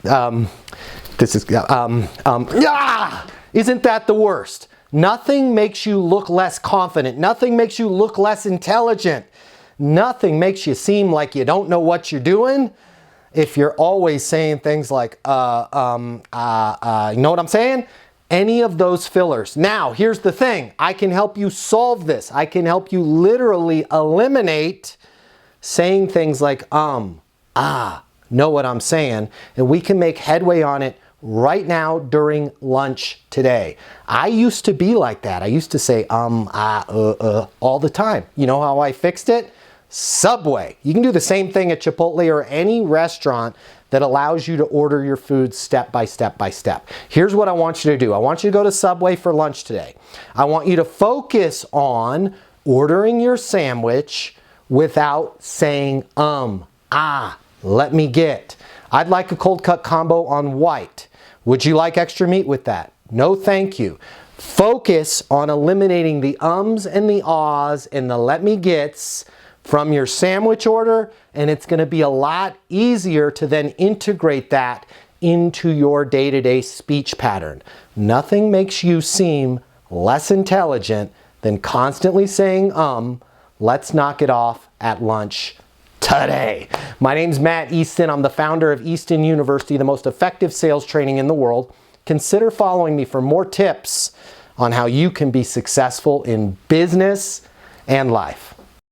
Isn't that the worst? Nothing makes you look less confident. Nothing makes you look less intelligent. Nothing makes you seem like you don't know what you're doing if you're always saying things like, you know what I'm saying? Any of those fillers. Now, here's the thing. I can help you solve this. I can help you literally eliminate saying things like, know what I'm saying? And we can make headway on it right now during lunch today. I used to be like that. I used to say, all the time. You know how I fixed it? Subway. You can do the same thing at Chipotle or any restaurant that allows you to order your food step by step by step. Here's what I want you to do. I want you to go to Subway for lunch today. I want you to focus on ordering your sandwich without saying, let me get. I'd like a cold cut combo on white. Would you like extra meat with that? No, thank you. Focus on eliminating the ums and the ahs and the let me gets from your sandwich order, and it's going to be a lot easier to then integrate that into your day-to-day speech pattern. Nothing makes you seem less intelligent than constantly saying let's knock it off at lunch today. My name's Matt Easton. I'm the founder of Easton University, the most effective sales training in the world. Consider following me for more tips on how you can be successful in business and life.